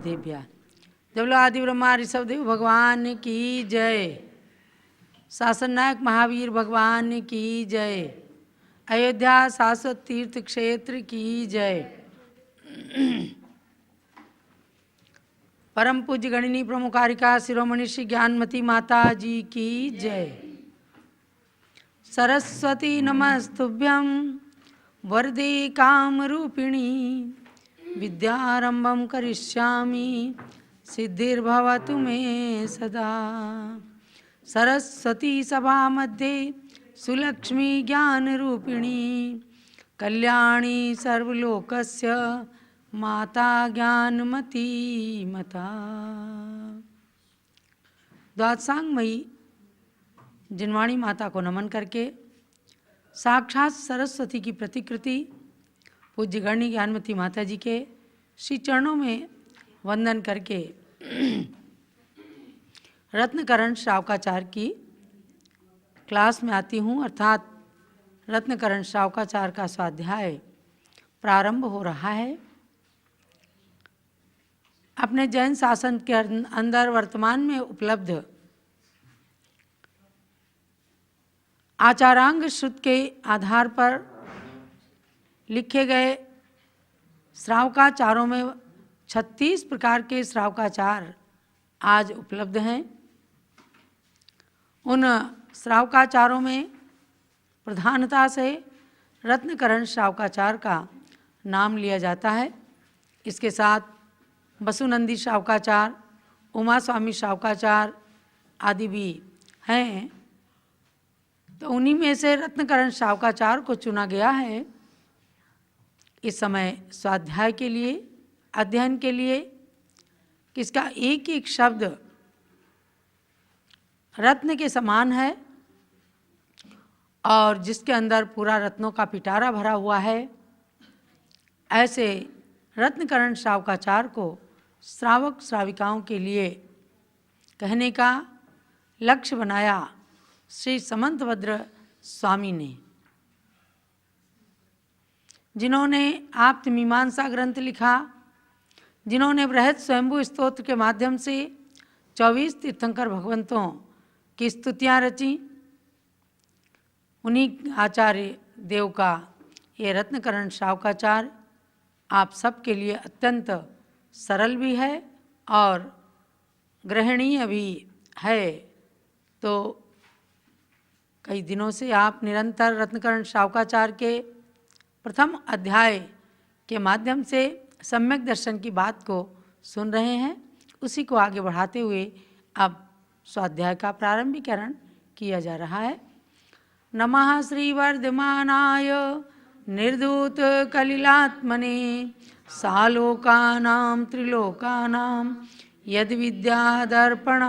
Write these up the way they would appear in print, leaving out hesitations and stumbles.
सिद्धेभ्या। जब लोग आदि ब्रह्मा ऋषभदेव भगवान की जय। शासन नायक महावीर भगवान की जय। अयोध्या शाश्वत तीर्थ क्षेत्र की जय। परम पूज्य गणिनी प्रमुखारिका शिरोमणि श्री ज्ञानमती माता जी की जय। सरस्वती नमस्तुभ्यं वरदे कामरूपिणी विद्यारंभं करिष्यामि सिद्धिर्भवतु मे सदा। सरस्वती सभा मध्ये सुलक्ष्मी ज्ञानरूपिणी कल्याणी सर्वलोकस्य माता ज्ञानमती मता। द्वादशांगमयी जिनवाणी माता को नमन करके साक्षात सरस्वती की प्रतिकृति पूज्य गणनी ज्ञानमती माता जी के श्री चरणों में वंदन करके रत्नकरण श्रावकाचार की क्लास में आती हूँ, अर्थात रत्नकरण श्रावकाचार का स्वाध्याय प्रारंभ हो रहा है। अपने जैन शासन के अंदर वर्तमान में उपलब्ध आचारांग श्रुत के आधार पर लिखे गए श्रावकाचारों में 36 प्रकार के श्रावकाचार आज उपलब्ध हैं। उन श्रावकाचारों में प्रधानता से रत्नकरण श्रावकाचार का नाम लिया जाता है। इसके साथ वसुनंदी श्रावकाचार, उमा स्वामी श्रावकाचार आदि भी हैं। तो उन्हीं में से रत्नकरण श्रावकाचार को चुना गया है इस समय स्वाध्याय के लिए, अध्ययन के लिए, कि इसका एक एक शब्द रत्न के समान है और जिसके अंदर पूरा रत्नों का पिटारा भरा हुआ है। ऐसे रत्नकरण श्रावकाचार को श्रावक श्राविकाओं के लिए कहने का लक्ष्य बनाया श्री समंतभद्र स्वामी ने, जिन्होंने आप्तमीमांसा ग्रंथ लिखा, जिन्होंने बृहद स्वयंभू स्तोत्र के माध्यम से 24 तीर्थंकर भगवंतों की स्तुतियाँ रची। उन्हीं आचार्य देव का ये रत्नकरण श्रावकाचार आप सबके लिए अत्यंत सरल भी है और ग्रहणीय भी है। तो कई दिनों से आप निरंतर रत्नकरण श्रावकाचार के प्रथम अध्याय के माध्यम से सम्यक दर्शन की बात को सुन रहे हैं। उसी को आगे बढ़ाते हुए अब स्वाध्याय का प्रारंभीकरण किया जा रहा है। नमः श्री वर्धमानाय निर्धूत कलिलात्मने सालोकानां त्रिलोकानां यद विद्यादर्पणायते।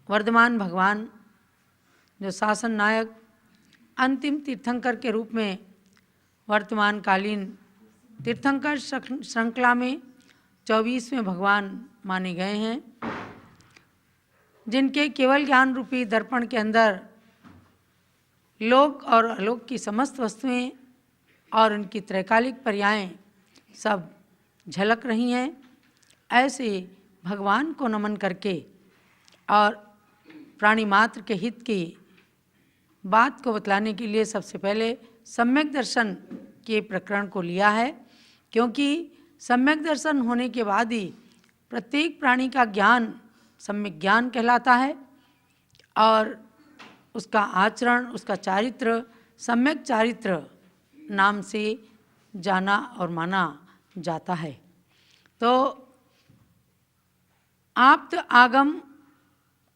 वर्धमान भगवान जो शासन नायक अंतिम तीर्थंकर के रूप में वर्तमान कालीन तीर्थंकर श्रृंखला में 24वें भगवान माने गए हैं, जिनके केवल ज्ञान रूपी दर्पण के अंदर लोक और अलोक की समस्त वस्तुएं और उनकी त्रैकालिक पर्यायें सब झलक रही हैं। ऐसे भगवान को नमन करके और प्राणी मात्र के हित की बात को बतलाने के लिए सबसे पहले सम्यक दर्शन के प्रकरण को लिया है, क्योंकि सम्यक दर्शन होने के बाद ही प्रत्येक प्राणी का ज्ञान सम्यक ज्ञान कहलाता है और उसका आचरण, उसका चारित्र सम्यक चारित्र नाम से जाना और माना जाता है। तो आप्त आगम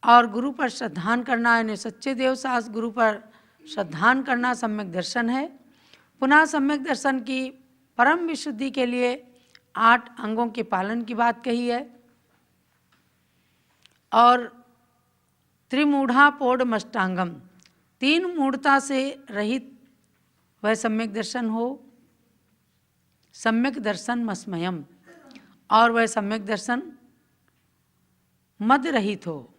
और गुरु पर श्रद्धान करना, यानी सच्चे देव सास गुरु पर श्रद्धान करना सम्यक दर्शन है। पुनः सम्यक दर्शन की परम विशुद्धि के लिए 8 अंगों के पालन की बात कही है और त्रिमूढ़ा पौढ़मष्टांगम, 3 मूढ़ता से रहित वह सम्यक दर्शन हो। सम्यक दर्शन मस्मयम, और वह सम्यक दर्शन मद रहित हो।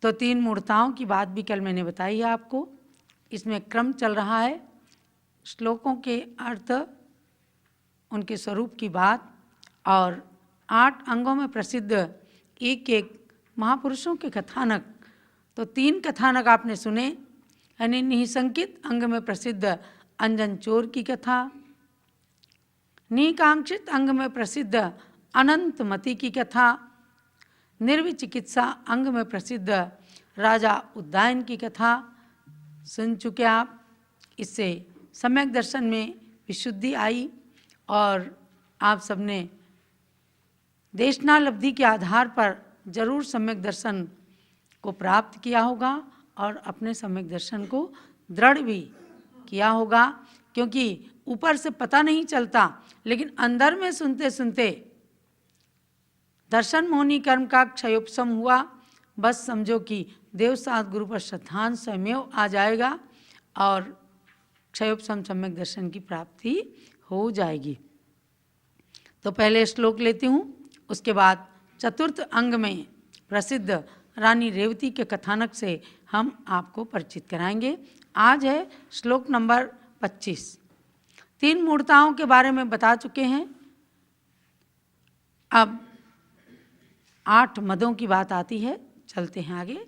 तो 3 मूर्ताओं की बात भी कल मैंने बताई है आपको। इसमें क्रम चल रहा है श्लोकों के अर्थ, उनके स्वरूप की बात और 8 अंगों में प्रसिद्ध एक एक महापुरुषों के कथानक। तो 3 कथानक आपने सुने, यानी निसंकित अंग में प्रसिद्ध अंजन चोर की कथा, निकांक्षित अंग में प्रसिद्ध अनंतमती की कथा, निर्विचिकित्सा अंग में प्रसिद्ध राजा उद्दायन की कथा सुन चुके आप। इससे सम्यक दर्शन में विशुद्धि आई और आप सबने देशनालब्धि के आधार पर जरूर सम्यक दर्शन को प्राप्त किया होगा और अपने सम्यक दर्शन को दृढ़ भी किया होगा, क्योंकि ऊपर से पता नहीं चलता, लेकिन अंदर में सुनते सुनते दर्शन मोहनी कर्म का क्षयोपशम हुआ। बस समझो कि देवसात गुरु पर श्रद्धांश स्वयमेव आ जाएगा और क्षयोपशम सम्यक दर्शन की प्राप्ति हो जाएगी। तो पहले श्लोक लेती हूँ, उसके बाद चतुर्थ अंग में प्रसिद्ध रानी रेवती के कथानक से हम आपको परिचित कराएंगे। आज है श्लोक नंबर 25। 3 मूर्ताओं के बारे में बता चुके हैं। अब 8 मदों की बात आती है, चलते हैं आगे।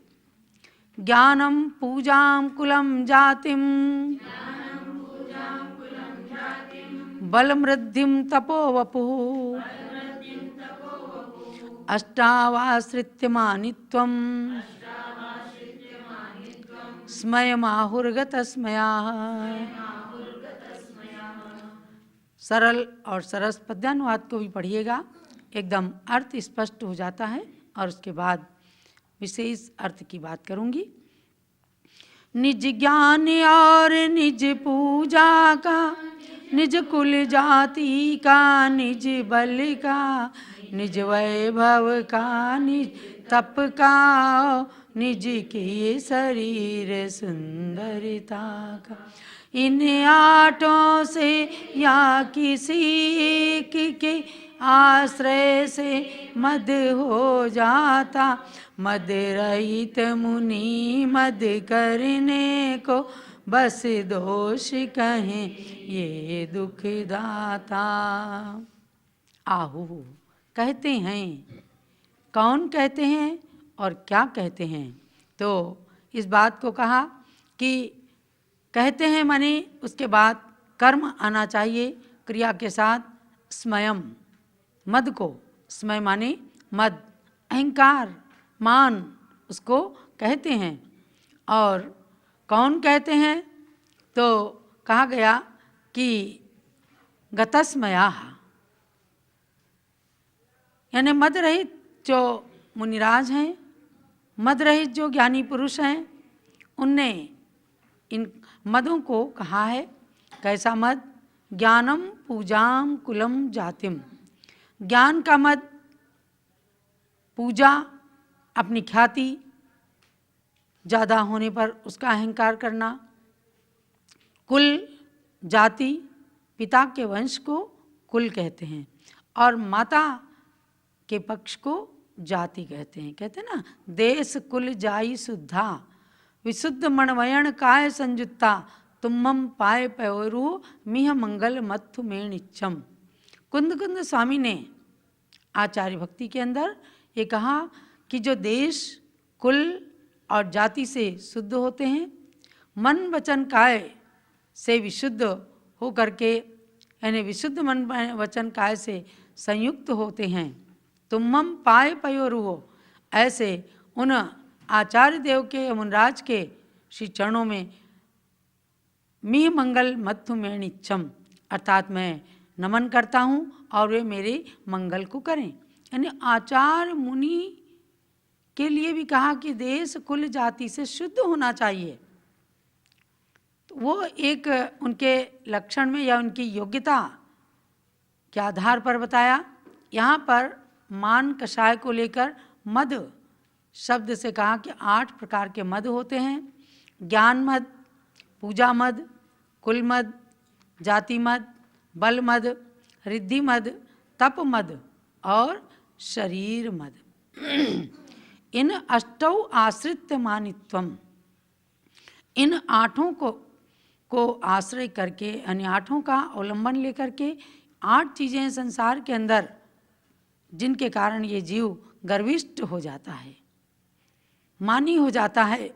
ज्ञानम पूजाम कुलम जातिम, बलमृद्धिम तपो वपुः, अष्टावाश्रित्य मानित्वम, स्मयमाहुर्गतस्मयाः। सरल और सरस पद्यानुवाद को भी पढ़िएगा, एकदम अर्थ स्पष्ट हो जाता है और उसके बाद विशेष अर्थ की बात करूंगी। निज ज्ञान और निज पूजा का, निज कुल जाति का, निज बल का, निज वैभव का, निज तप का, निज के शरीर सुंदरता का, इन 8 से या किसी एक के आश्रय से मद हो जाता। मद रहित मुनि मद करने को, बस दोष कहें ये दुख दाता। आहू कहते हैं, कौन कहते हैं और क्या कहते हैं? तो इस बात को कहा कि कहते हैं माने उसके बाद कर्म आना चाहिए क्रिया के साथ। स्मयम मद को, स्मय माने मद, अहंकार, मान, उसको कहते हैं। और कौन कहते हैं? तो कहा गया कि गतस्मयाः, यानी मद रहित जो मुनिराज हैं, मद रहित जो ज्ञानी पुरुष हैं, उनने इन मदों को कहा है। कैसा मद? ज्ञानम पूजाम कुलम जातिम, ज्ञान का मद, पूजा, अपनी ख्याति ज़्यादा होने पर उसका अहंकार करना, कुल जाति, पिता के वंश को कुल कहते हैं और माता के पक्ष को जाति कहते हैं। कहते हैं ना, देश कुल जाई शुद्धा, विशुद्ध मणवयण काय संयुक्ता, तुम्मम पाए पयोरु मिह मंगल मत्थु में निच्चम। कुंद कुंद स्वामी ने आचार्य भक्ति के अंदर ये कहा कि जो देश, कुल और जाति से शुद्ध होते हैं, मन वचन काय से विशुद्ध हो करके, यानी विशुद्ध मन वचन काय से संयुक्त होते हैं, तुम्मम पाए पयोरुहो, ऐसे उन आचार्य देव के, मुनराज के श्री चरणों में मी मंगल मत्थु में निच्छम, अर्थात मैं नमन करता हूँ और वे मेरे मंगल को करें। यानी आचार्य मुनि के लिए भी कहा कि देश कुल जाति से शुद्ध होना चाहिए। तो वो एक उनके लक्षण में या उनकी योग्यता के आधार पर बताया। यहाँ पर मान कषाय को लेकर मद शब्द से कहा कि 8 प्रकार के मद होते हैं। ज्ञान मद, पूजा मद, कुल मद, जाति मद, बल मद, रिद्धि मद, तप मद और शरीर मद। इन 8 आश्रित्य मानित्वम, इन 8 को को आश्रय करके यानी आठों का अवलंबन लेकर के 8 चीज़ें हैं संसार के अंदर जिनके कारण ये जीव गर्विष्ठ हो जाता है, मानी हो जाता है,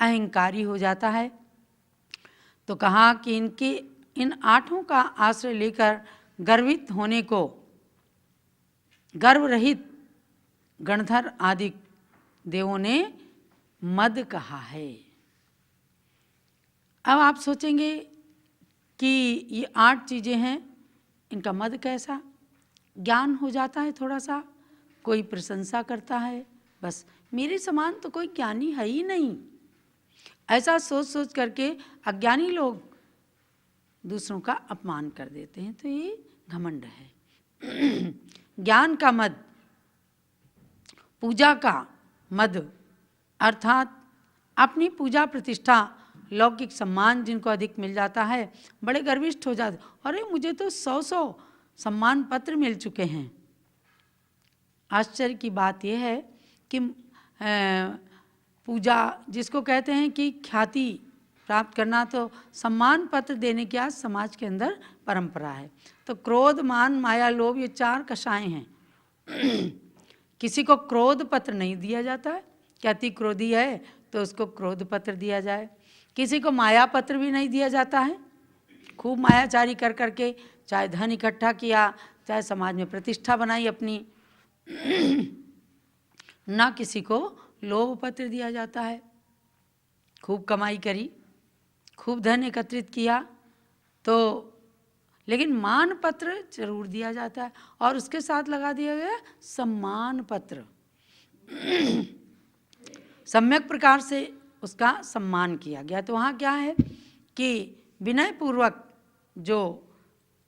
अहंकारी हो जाता है। तो कहा कि इन 8 का आश्रय लेकर गर्वित होने को गर्व रहित गणधर आदि देवों ने मद कहा है। अब आप सोचेंगे कि ये 8 चीज़ें हैं, इनका मद कैसा? ज्ञान हो जाता है थोड़ा सा, कोई प्रशंसा करता है, बस मेरे समान तो कोई ज्ञानी है ही नहीं, ऐसा सोच सोच करके अज्ञानी लोग दूसरों का अपमान कर देते हैं, तो ये घमंड है। ज्ञान का मद, पूजा का मद, अर्थात अपनी पूजा प्रतिष्ठा लौकिक सम्मान जिनको अधिक मिल जाता है, बड़े गर्विष्ठ हो जाते, अरे मुझे तो 100 सम्मान पत्र मिल चुके हैं। आश्चर्य की बात यह है कि पूजा जिसको कहते हैं कि ख्याति प्राप्त करना, तो सम्मान पत्र देने की आज समाज के अंदर परंपरा है। तो क्रोध, मान, माया, लोभ, ये 4 कषाय हैं। किसी को क्रोध पत्र नहीं दिया जाता है, कि अति क्रोधी है तो उसको क्रोध पत्र दिया जाए। किसी को माया पत्र भी नहीं दिया जाता है, खूब मायाचारी कर करके चाहे धन इकट्ठा किया, चाहे समाज में प्रतिष्ठा बनाई अपनी, ना किसी को लोभ पत्र दिया जाता है। खूब कमाई करी, खूब धन एकत्रित किया, तो लेकिन मान पत्र जरूर दिया जाता है, और उसके साथ लगा दिया गया सम्मान पत्र। सम्यक प्रकार से उसका सम्मान किया गया। तो वहाँ क्या है कि विनय पूर्वक जो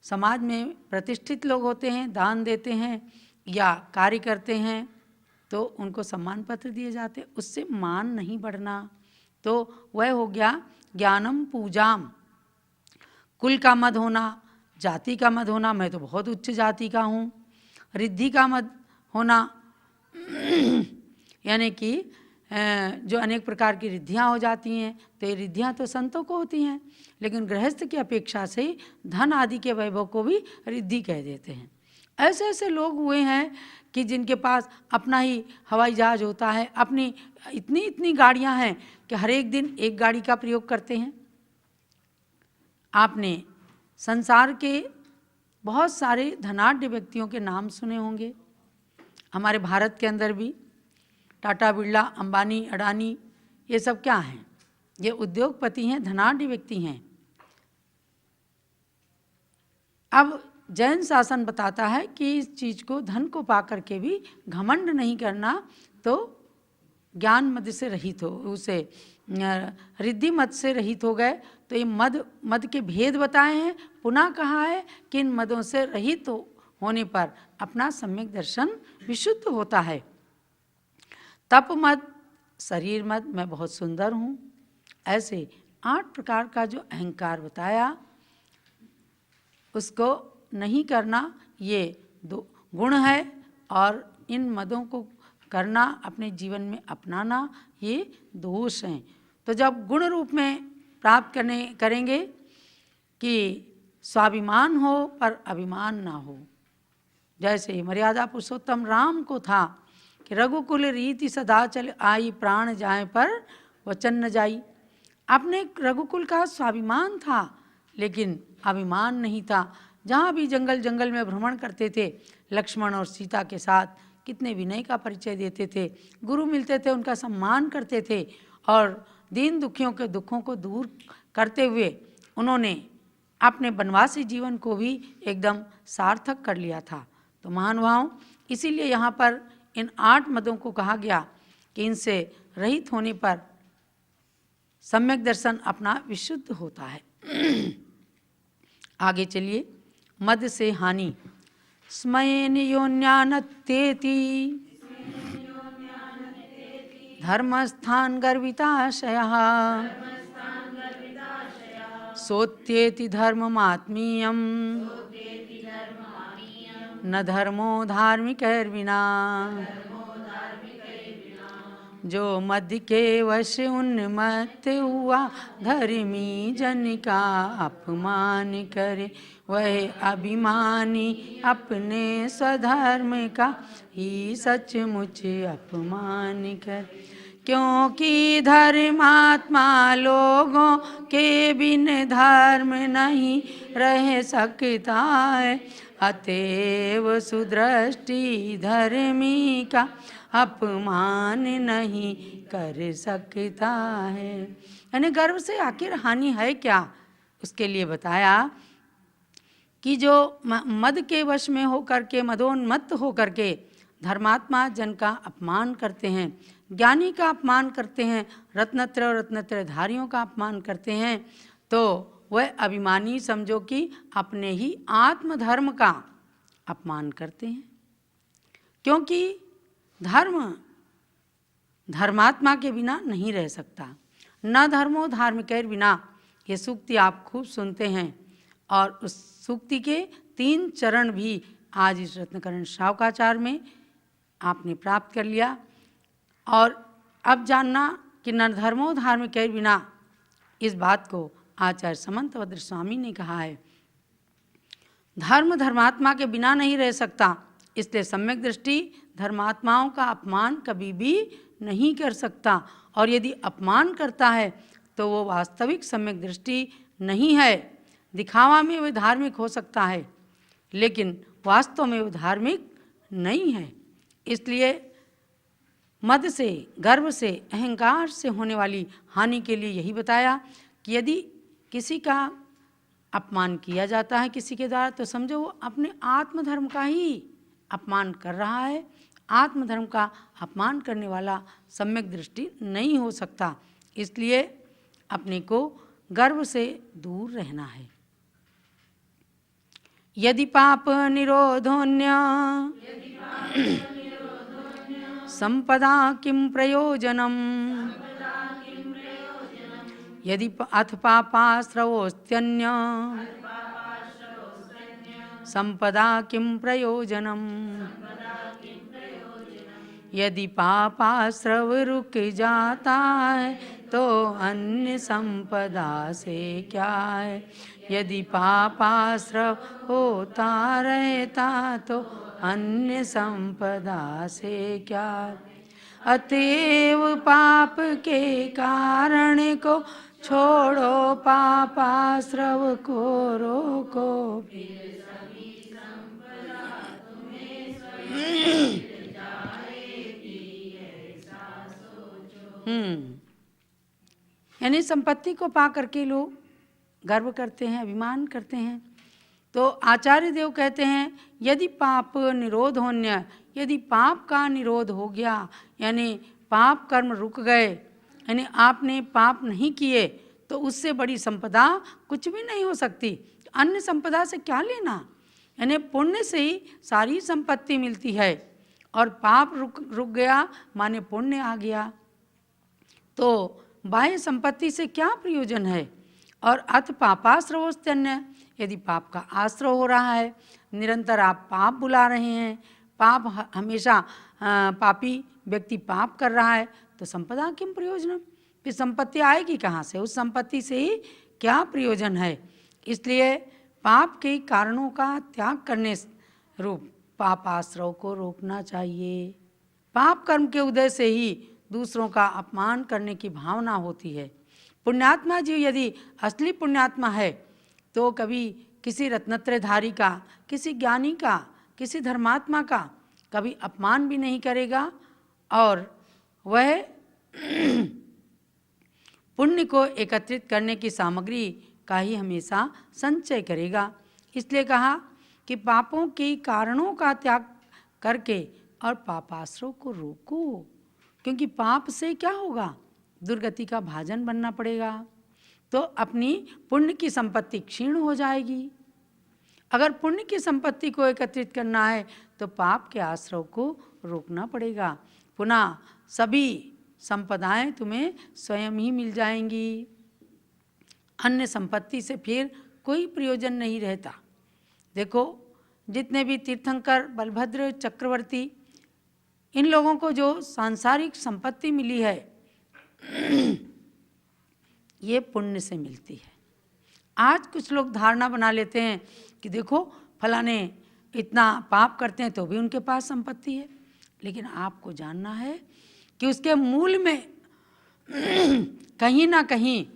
समाज में प्रतिष्ठित लोग होते हैं, दान देते हैं या कार्य करते हैं, तो उनको सम्मान पत्र दिए जाते हैं, उससे मान नहीं बढ़ना। तो वह हो गया ज्ञानम पूजाम। कुल का मद होना, जाति का मद होना, मैं तो बहुत उच्च जाति का हूँ। रिद्धि का मद होना, यानी कि जो अनेक प्रकार की रिद्धियाँ हो जाती हैं, तो ये रिद्धियाँ तो संतों को होती हैं, लेकिन गृहस्थ की अपेक्षा से धन आदि के वैभव को भी रिद्धि कह देते हैं। ऐसे ऐसे लोग हुए हैं कि जिनके पास अपना ही हवाई जहाज होता है, अपनी इतनी इतनी गाड़ियाँ हैं कि हर एक दिन एक गाड़ी का प्रयोग करते हैं। आपने संसार के बहुत सारे धनाढ्य व्यक्तियों के नाम सुने होंगे, हमारे भारत के अंदर भी टाटा, बिरला, अंबानी, अडानी, ये सब क्या हैं? ये उद्योगपति हैं, धनाढ्य व्यक्ति हैं। अब जैन शासन बताता है कि इस चीज़ को, धन को पा करके भी घमंड नहीं करना, तो ज्ञान मद से रहित हो, उसे रिद्धि मद से रहित हो गए। तो ये मद के भेद बताए हैं। पुनः कहा है कि इन मदों से रहित होने पर अपना सम्यक दर्शन विशुद्ध होता है। तप मद, शरीर मद, मैं बहुत सुंदर हूँ, ऐसे 8 प्रकार का जो अहंकार बताया, उसको नहीं करना, ये 2 गुण है। और इन मदों को करना, अपने जीवन में अपनाना, ये दोष हैं। तो जब गुण रूप में प्राप्त करेंगे कि स्वाभिमान हो पर अभिमान ना हो, जैसे मर्यादा पुरुषोत्तम राम को था कि रघुकुल रीति सदा चल आई, प्राण जाए पर वचन न जाई। अपने रघुकुल का स्वाभिमान था, लेकिन अभिमान नहीं था। जहाँ भी जंगल जंगल में भ्रमण करते थे, लक्ष्मण और सीता के साथ कितने विनय का परिचय देते थे, गुरु मिलते थे उनका सम्मान करते थे, और दीन दुखियों के दुखों को दूर करते हुए उन्होंने अपने वनवासी जीवन को भी एकदम सार्थक कर लिया था। तो महानुभाव, इसीलिए यहाँ पर इन 8 मदों को कहा गया कि इनसे रहित होने पर सम्यक दर्शन अपना विशुद्ध होता है। आगे चलिए। मद से हानि। स्मयेन योन्यानत्येति धर्मस्थान गर्विताशयः सोत्येति धर्ममात्मीयम् न धर्मो धार्मिकैर्विना। जो मद के वश उन्मत्त हुआ, धर्मी जन का अपमान करे। वह अभिमानी अपने स्वधर्म का ही सचमुच अपमान करे। क्योंकि धर्मात्मा लोगों के बिन धर्म नहीं रह सकता है, अतएव सुदृष्टि धर्मी का अपमान नहीं कर सकता है। यानी गर्व से आखिर हानि है क्या, उसके लिए बताया कि जो मद के वश में होकर के, मदोन्मत्त होकर के धर्मात्मा जन का अपमान करते हैं, ज्ञानी का अपमान करते हैं, रत्नत्रय और रत्नत्रयधारियों का अपमान करते हैं, तो वह अभिमानी समझो कि अपने ही आत्मधर्म का अपमान करते हैं। क्योंकि धर्म धर्मात्मा के बिना नहीं रह सकता। न धर्मो धार्मिकैर बिना, ये सूक्ति आप खूब सुनते हैं और उस सूक्ति के 3 चरण भी आज इस रत्नकरण शावकाचार में आपने प्राप्त कर लिया। और अब जानना कि न धर्मो धार्मिकैर बिना, इस बात को आचार्य समंतभद्र स्वामी ने कहा है। धर्म धर्मात्मा के बिना नहीं रह सकता, इसलिए सम्यक दृष्टि धर्मात्माओं का अपमान कभी भी नहीं कर सकता, और यदि अपमान करता है तो वो वास्तविक सम्यक दृष्टि नहीं है। दिखावा में वह धार्मिक हो सकता है, लेकिन वास्तव में वो धार्मिक नहीं है। इसलिए मद से, गर्व से, अहंकार से होने वाली हानि के लिए यही बताया कि यदि किसी का अपमान किया जाता है किसी के द्वारा, तो समझो वो अपने आत्मधर्म का ही अपमान कर रहा है। आत्मधर्म का अपमान करने वाला सम्यक दृष्टि नहीं हो सकता। इसलिए अपने को गर्व से दूर रहना है। यदि पाप निरोधोन्य संपदा किं प्रयोजनम, यदि अथ पापाश्रवोस्त्यन्य संपदा किं प्रयोजनम। यदि पापाश्रव रुक जाता है तो अन्य संपदा से क्या है। यदि पापाश्रव होता रहता तो अन्य संपदा से क्या। अतएव पाप के कारण को छोड़ो, पापाश्रव को रोको। यानी संपत्ति को पा करके लोग गर्व करते हैं, अभिमान करते हैं। तो आचार्य देव कहते हैं यदि पाप निरोध होन्य, यदि पाप का निरोध हो गया, यानी पाप कर्म रुक गए, यानी आपने पाप नहीं किए, तो उससे बड़ी संपदा कुछ भी नहीं हो सकती। अन्य संपदा से क्या लेना, यानी पुण्य से ही सारी संपत्ति मिलती है, और पाप रुक गया माने पुण्य आ गया, तो बाह्य संपत्ति से क्या प्रयोजन है। और अथ पापाश्रवोस्त्यन्य, यदि पाप का आश्रव हो रहा है, निरंतर आप पाप बुला रहे हैं, पाप हमेशा पापी व्यक्ति पाप कर रहा है, तो संपदा किम प्रयोजन, फिर संपत्ति आएगी कहाँ से, उस संपत्ति से ही क्या प्रयोजन है। इसलिए पाप के कारणों का त्याग करने रूप पापाश्रव को रोकना चाहिए। पाप कर्म के उदय से ही दूसरों का अपमान करने की भावना होती है। पुण्यात्मा जीव यदि असली पुण्यात्मा है तो कभी किसी रत्नत्रयधारी का, किसी ज्ञानी का, किसी धर्मात्मा का कभी अपमान भी नहीं करेगा, और वह पुण्य को एकत्रित करने की सामग्री का ही हमेशा संचय करेगा। इसलिए कहा कि पापों के कारणों का त्याग करके और पापाश्रव को रोको, क्योंकि पाप से क्या होगा, दुर्गति का भाजन बनना पड़ेगा, तो अपनी पुण्य की संपत्ति क्षीण हो जाएगी। अगर पुण्य की संपत्ति को एकत्रित करना है तो पाप के आश्रव को रोकना पड़ेगा। पुनः सभी संपदाएं तुम्हें स्वयं ही मिल जाएंगी, अन्य संपत्ति से फिर कोई प्रयोजन नहीं रहता। देखो जितने भी तीर्थंकर, बलभद्र, चक्रवर्ती, इन लोगों को जो सांसारिक संपत्ति मिली है ये पुण्य से मिलती है। आज कुछ लोग धारणा बना लेते हैं कि देखो फलाने इतना पाप करते हैं तो भी उनके पास संपत्ति है, लेकिन आपको जानना है कि उसके मूल में कहीं ना कहीं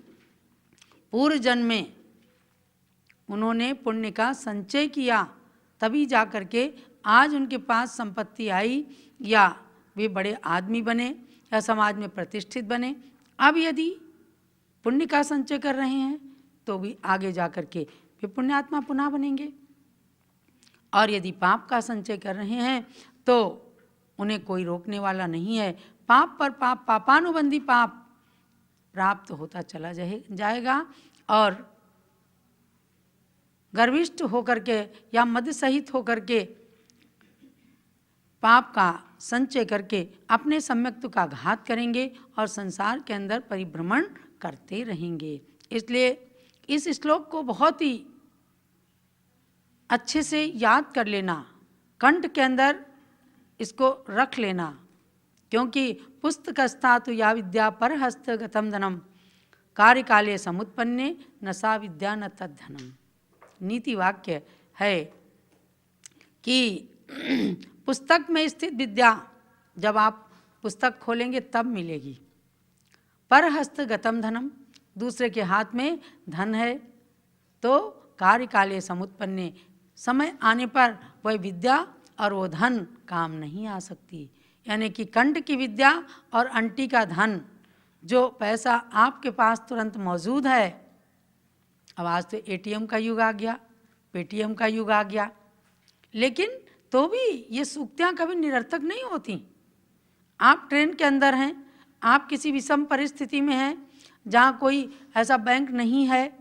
पूर्व जन्म में उन्होंने पुण्य का संचय किया, तभी जा कर के आज उनके पास संपत्ति आई या वे बड़े आदमी बने या समाज में प्रतिष्ठित बने। अब यदि पुण्य का संचय कर रहे हैं तो भी आगे जा कर के वे पुण्यात्मा पुनः बनेंगे, और यदि पाप का संचय कर रहे हैं तो उन्हें कोई रोकने वाला नहीं है। पाप पर पाप, पापानुबंधी पाप प्राप्त होता चला जाएगा, और गर्विष्ठ होकर के या मद सहित होकर के पाप का संचय करके अपने सम्यक्त्व का घात करेंगे और संसार के अंदर परिभ्रमण करते रहेंगे। इसलिए इस श्लोक को बहुत ही अच्छे से याद कर लेना, कंठ के अंदर इसको रख लेना, क्योंकि पुस्तकस्था तो या विद्या पर हस्तगतम धनम कार्य काले समुत्पन्ने न सा विद्या न तद्धनम। नीति वाक्य है कि पुस्तक में स्थित विद्या जब आप पुस्तक खोलेंगे तब मिलेगी। पर हस्तगतम धनम, दूसरे के हाथ में धन है तो कार्य काले समुत्पन्ने, समय आने पर वह विद्या और वो धन काम नहीं आ सकती। यानी कि कंठ की विद्या और अंटी का धन, जो पैसा आपके पास तुरंत मौजूद है। अब आज तो एटीएम का युग आ गया, पेटीएम का युग आ गया, लेकिन तो भी ये सूक्तियाँ कभी निरर्थक नहीं होती। आप ट्रेन के अंदर हैं, आप किसी विषम परिस्थिति में हैं जहाँ कोई ऐसा बैंक नहीं है,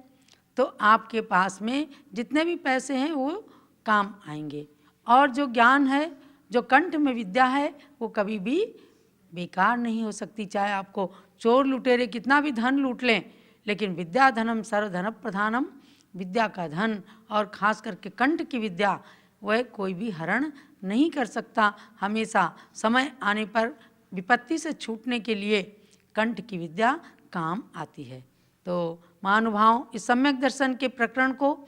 तो आपके पास में जितने भी पैसे हैं वो काम आएंगे। और जो ज्ञान है, जो कंठ में विद्या है, वो कभी भी बेकार नहीं हो सकती। चाहे आपको चोर लुटेरे कितना भी धन लूट लें, लेकिन विद्या धनम सर्वधन प्रधानम, विद्या का धन और खास करके कंठ की विद्या वह कोई भी हरण नहीं कर सकता। हमेशा समय आने पर विपत्ति से छूटने के लिए कंठ की विद्या काम आती है। तो महानुभाव, इस सम्यक दर्शन के प्रकरण को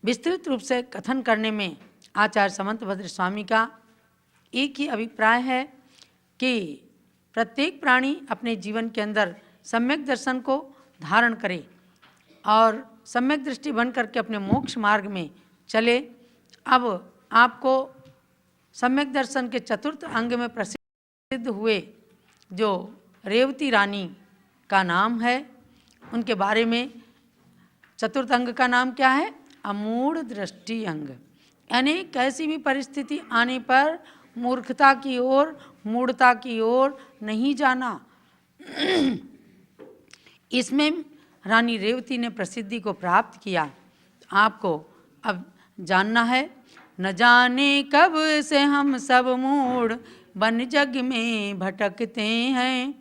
विस्तृत रूप से कथन करने में आचार्य समंतभद्र स्वामी का एक ही अभिप्राय है कि प्रत्येक प्राणी अपने जीवन के अंदर सम्यक दर्शन को धारण करे और सम्यक दृष्टि बन करके अपने मोक्ष मार्ग में चले। अब आपको सम्यक दर्शन के चतुर्थ अंग में प्रसिद्ध हुए जो रेवती रानी का नाम है, उनके बारे में चतुर्थ अंग का नाम क्या है? अमूढ़ दृष्टि अंग। यानी कैसी भी परिस्थिति आने पर मूर्खता की ओर, मूढ़ता की ओर नहीं जाना। इसमें रानी रेवती ने प्रसिद्धि को प्राप्त किया। आपको अब जानना है, न जाने कब से हम सब मूढ़ बन जग में भटकते हैं,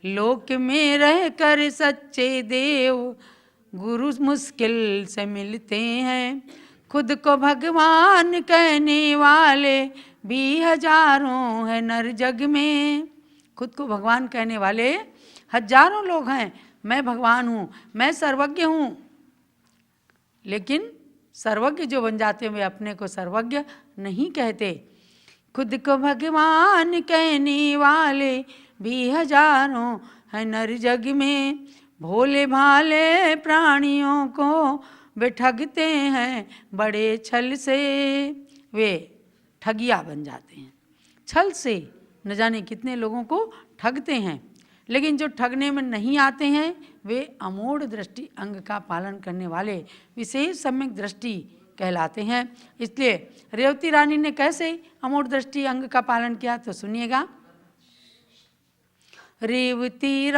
लोक में रह कर सच्चे देव गुरु मुश्किल से मिलते हैं, खुद को भगवान कहने वाले भी हजारों हैं नर जग में। खुद को भगवान कहने वाले हजारों लोग हैं। मैं भगवान हूँ, मैं सर्वज्ञ हूँ, लेकिन सर्वज्ञ जो बन जाते हैं वे अपने को सर्वज्ञ नहीं कहते। खुद को भगवान कहने वाले भी हजारों हैं नर जग में, भोले भाले प्राणियों को वे ठगते हैं बड़े छल से। वे ठगिया बन जाते हैं, छल से न जाने कितने लोगों को ठगते हैं। लेकिन जो ठगने में नहीं आते हैं वे अमूढ़ दृष्टि अंग का पालन करने वाले विशेष सम्यक दृष्टि कहलाते हैं। इसलिए रेवती रानी ने कैसे अमूढ़ दृष्टि अंग का पालन किया, तो सुनिएगा। रेवती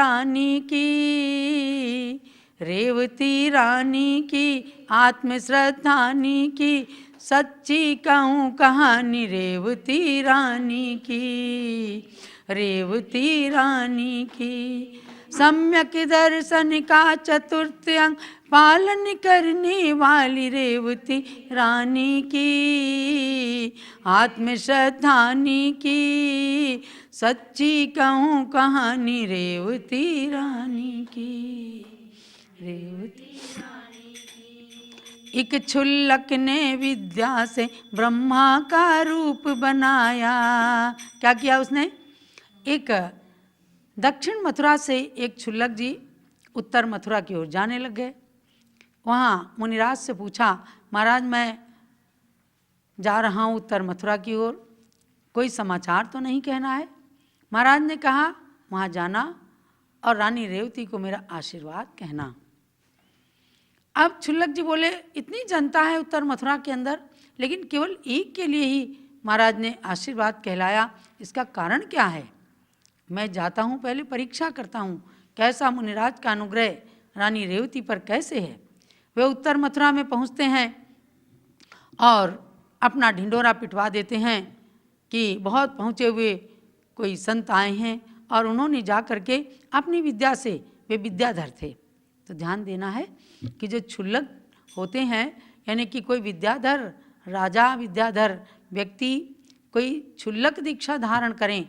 रानी की आत्मश्रद्धानी की सच्ची कहूँ कहानी, रेवती रानी की सम्यक दर्शन का चतुर्थ अंग पालन करने वाली रेवती रानी की, आत्मश्रद्धानी की सच्ची कहूँ कहानी रेवती रानी की। रेवती एक क्षुल्लक ने विद्या से ब्रह्मा का रूप बनाया। क्या किया उसने? एक दक्षिण मथुरा से एक क्षुल्लक जी उत्तर मथुरा की ओर जाने लग गए। वहाँ मुनिराज से पूछा, महाराज मैं जा रहा हूँ उत्तर मथुरा की ओर, कोई समाचार तो नहीं कहना है? महाराज ने कहा, वहाँ जाना और रानी रेवती को मेरा आशीर्वाद कहना। अब क्षुल्लक जी बोले, इतनी जनता है उत्तर मथुरा के अंदर, लेकिन केवल एक के लिए ही महाराज ने आशीर्वाद कहलाया, इसका कारण क्या है? मैं जाता हूँ, पहले परीक्षा करता हूँ कैसा मुनिराज का अनुग्रह रानी रेवती पर कैसे है। वे उत्तर मथुरा में पहुँचते हैं और अपना ढिंडोरा पिटवा देते हैं कि बहुत पहुँचे हुए कोई संत आए हैं, और उन्होंने जा कर के अपनी विद्या से, वे विद्याधर थे, तो ध्यान देना है कि जो क्षुल्लक होते हैं, यानी कि कोई विद्याधर राजा, विद्याधर व्यक्ति कोई क्षुल्लक दीक्षा धारण करें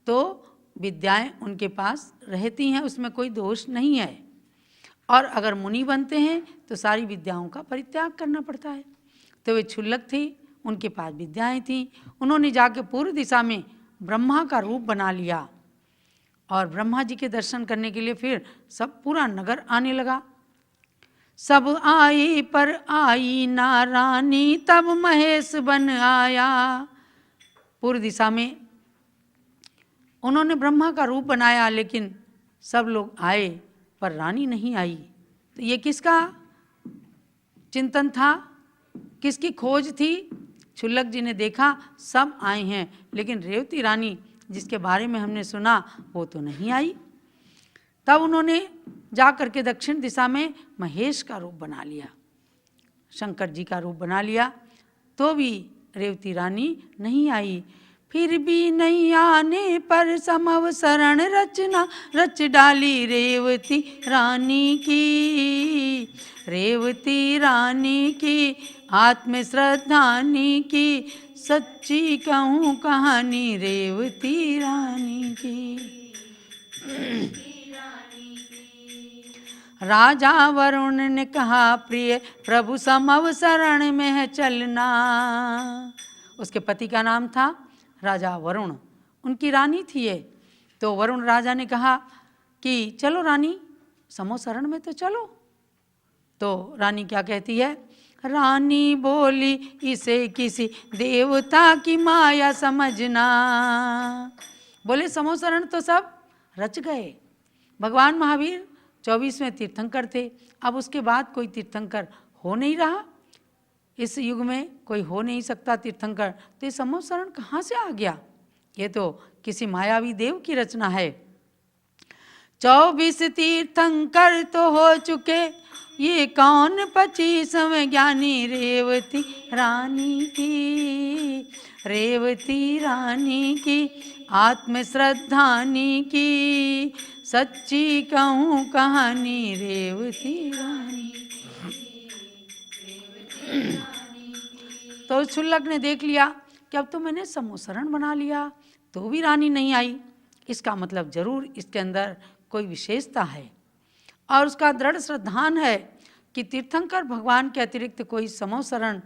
तो विद्याएं उनके पास रहती हैं, उसमें कोई दोष नहीं है। और अगर मुनि बनते हैं तो सारी विद्याओं का परित्याग करना पड़ता है। तो वे क्षुल्लक थे, उनके पास विद्याएं थीं। उन्होंने जाके पूर्व दिशा में ब्रह्मा का रूप बना लिया और ब्रह्मा जी के दर्शन करने के लिए फिर सब पूरा नगर आने लगा। सब आए पर आई ना रानी, तब महेश बन आया। पूर्व दिशा में उन्होंने ब्रह्मा का रूप बनाया, लेकिन सब लोग आए पर रानी नहीं आई। तो ये किसका चिंतन था, किसकी खोज थी? क्षुल्लक जी ने देखा सब आए हैं, लेकिन रेवती रानी जिसके बारे में हमने सुना वो तो नहीं आई। तब उन्होंने जा कर के दक्षिण दिशा में महेश का रूप बना लिया, शंकर जी का रूप बना लिया, तो भी रेवती रानी नहीं आई। फिर भी नहीं आने पर समव शरण रचना रच डाली रेवती रानी की, रेवती रानी की आत्मश्रद्धानी की सच्ची कहूँ कहानी रेवती रानी की। राजा वरुण ने कहा प्रिय प्रभु समव शरण में है चलना। उसके पति का नाम था राजा वरुण, उनकी रानी थी ये। तो वरुण राजा ने कहा कि चलो रानी समो शरण में तो चलो। तो रानी क्या कहती है? रानी बोली इसे किसी देवता की माया समझना। बोले समो शरण तो सब रच गए। भगवान महावीर 24वें तीर्थंकर थे, अब उसके बाद कोई तीर्थंकर हो नहीं रहा, इस युग में कोई हो नहीं सकता तीर्थंकर, तो ये समो शरण कहाँ से आ गया? ये तो किसी मायावी देव की रचना है। 24 तीर्थंकर तो हो चुके, ये कौन 25वें ज्ञानी रेवती रानी की, रेवती रानी की आत्मश्रद्धानी की सच्ची कहूँ कहानी रेवती रानी। तो क्षुल्लक ने देख लिया कि अब तो मैंने समोसरण बना लिया तो भी रानी नहीं आई, इसका मतलब जरूर इसके अंदर कोई विशेषता है। और उसका दृढ़ श्रद्धान है कि तीर्थंकर भगवान के अतिरिक्त कोई समोसरण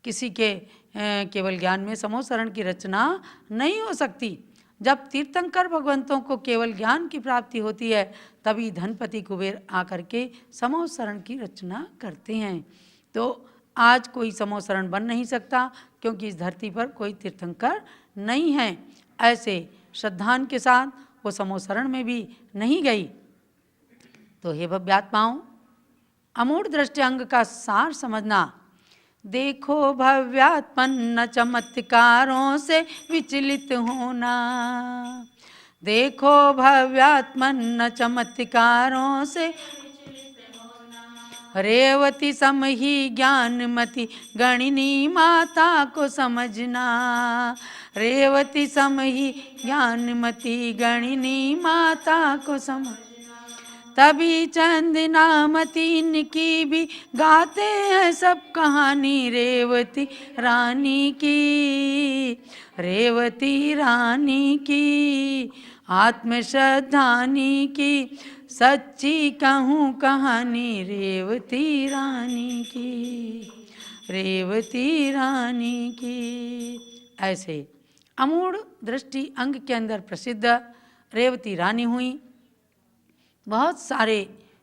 किसी के केवल ज्ञान में समोसरण की रचना नहीं हो सकती। जब तीर्थंकर भगवंतों को केवल ज्ञान की प्राप्ति होती है तभी धनपति कुबेर आकर के समोसरण की रचना करते हैं। तो आज कोई समोसरण बन नहीं सकता क्योंकि इस धरती पर कोई तीर्थंकर नहीं है। ऐसे श्रद्धान के साथ वो समोसरण में भी नहीं गई। तो हे भव्यात्माओं, अमूढ़ दृष्टि अंग का सार समझना। देखो भव्यात्पन्न चमत्कारों से विचलित होना, देखो भव्यात्पन्न चमत्कारों से रेवती सम ही ज्ञानमती गणिनी माता को समझना। रेवती सम ही ज्ञानमती गणिनी माता को समझना। तभी चंदनामती की भी गाते हैं सब कहानी रेवती रानी की। रेवती रानी की आत्मश्रद्धानी की सच्ची कहूँ कहानी रेवती रानी की। रेवती रानी की। ऐसे अमूढ़ दृष्टि अंग के अंदर प्रसिद्ध रेवती रानी हुई। बहुत सारे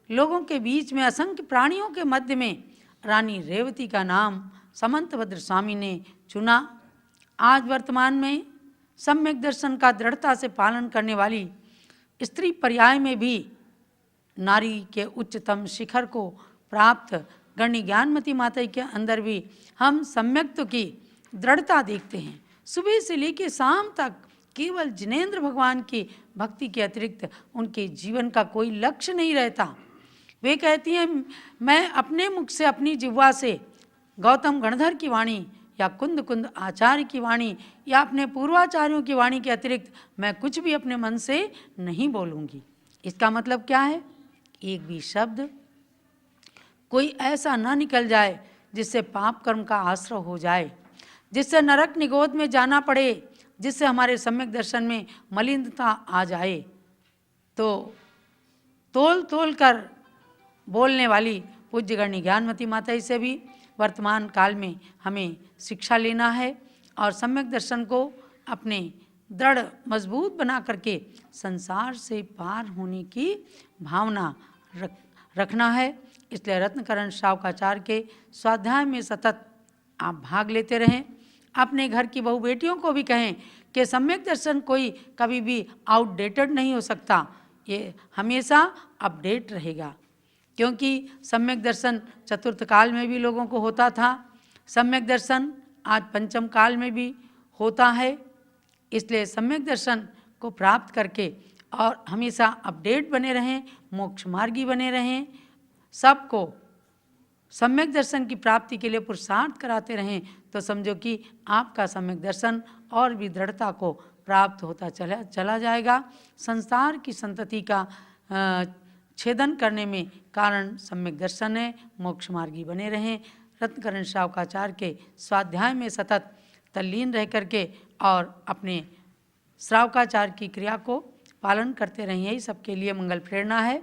लोगों के बीच में, असंख्य प्राणियों के मध्य में रानी रेवती का नाम समंतभद्र स्वामी ने चुना। आज वर्तमान में सम्यक दर्शन का दृढ़ता से पालन करने वाली स्त्री पर्याय में भी नारी के उच्चतम शिखर को प्राप्त गणि ज्ञानमती माता के अंदर भी हम सम्यक्त्व की दृढ़ता देखते हैं। सुबह से लेकर शाम तक केवल जिनेंद्र भगवान की भक्ति के अतिरिक्त उनके जीवन का कोई लक्ष्य नहीं रहता। वे कहती हैं, मैं अपने मुख से, अपनी जिह्वा से गौतम गणधर की वाणी या कुंद कुंद आचार्य की वाणी या अपने पूर्वाचार्यों की वाणी के अतिरिक्त मैं कुछ भी अपने मन से नहीं बोलूँगी। इसका मतलब क्या है? एक भी शब्द कोई ऐसा ना निकल जाए जिससे पाप कर्म का आश्रय हो जाए, जिससे नरक निगोद में जाना पड़े, जिससे हमारे सम्यक दर्शन में मलिनता आ जाए। तो तोल तोल कर बोलने वाली पूज्य गणि ज्ञानमती माता से भी वर्तमान काल में हमें शिक्षा लेना है और सम्यक दर्शन को अपने दृढ़ मजबूत बना करके संसार से पार होने की भावना रखना है। इसलिए रत्नकरण श्रावकाचार्य के स्वाध्याय में सतत आप भाग लेते रहें। अपने घर की बहू बेटियों को भी कहें कि सम्यक दर्शन कोई कभी भी आउटडेटेड नहीं हो सकता, ये हमेशा अपडेट रहेगा। क्योंकि सम्यक दर्शन चतुर्थ काल में भी लोगों को होता था, सम्यक दर्शन आज पंचम काल में भी होता है। इसलिए सम्यक दर्शन को प्राप्त करके और हमेशा अपडेट बने रहें, मोक्ष मार्गी बने रहें, सबको सम्यक दर्शन की प्राप्ति के लिए पुरुषार्थ कराते रहें, तो समझो कि आपका सम्यक दर्शन और भी दृढ़ता को प्राप्त होता चला जाएगा। संसार की संतति का छेदन करने में कारण सम्यक दर्शन है। मोक्ष मार्गी बने रहें। रत्नकरण श्रावकाचार्य के स्वाध्याय में सतत तल्लीन रह करके और अपने श्रावकाचार्य की क्रिया को पालन करते रहें, यही सबके लिए मंगल प्रेरणा है।